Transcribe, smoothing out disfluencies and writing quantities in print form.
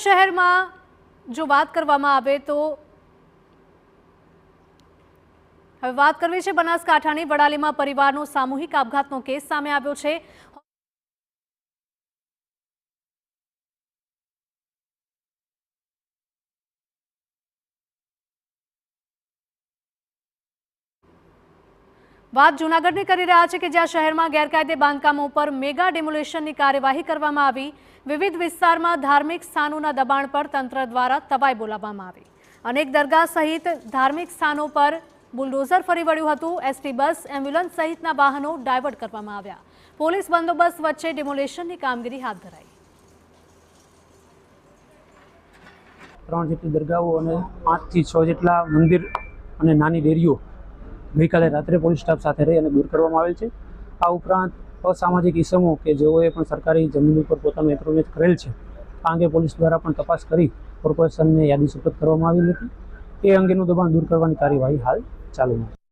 શહેરમાં જો વાત કરવામાં આવે તો હવે વાત કરવી છે બનાસકાંઠાની વડાલીમાં પરિવારનો સામૂહિક આપઘાતનો કેસ સામે આવ્યો છે। વાત જૂનાગઢની કરી રહ્યા છે કે જ્યાં શહેરમાં ગેરકાયદે બાંધકામો પર મેગા ડિમોલિશનની કાર્યવાહી કરવામાં આવી। વિવિધ વિસ્તારમાં ધાર્મિક સ્થાનોના દબાણ પર તંત્ર દ્વારા તવાઈ બોલાવવામાં આવી। અનેક દરગાહ સહિત ધાર્મિક સ્થાનો પર બુલડોઝર ફરી વળ્યું હતું। એસટી બસ, એમ્બ્યુલન્સ સહિતના વાહનો ડાયવર્ટ કરવામાં આવ્યા। પોલીસ બંદોબસ્ત વચ્ચે ડિમોલિશનની કામગીરી હાથ ધરાઈ। 3 જેટલી દરગાહો અને 5 થી 6 જેટલા મંદિર અને નાની ડેરીઓ ગઈકાલે રાત્રે પોલીસ સ્ટાફ સાથે રહી અને દૂર કરવામાં આવેલ છે। આ ઉપરાંત અસામાજિક ઇસમો કે જેઓએ પણ સરકારી જમીન ઉપર પોતાનું એન્ક્રોચમેન્ટ કરેલ છે આ અંગે પોલીસ દ્વારા પણ તપાસ કરી કોર્પોરેશનને યાદી સુપરત કરવામાં આવેલી હતી। એ અંગેનું દબાણ દૂર કરવાની કાર્યવાહી હાલ ચાલુમાં છે।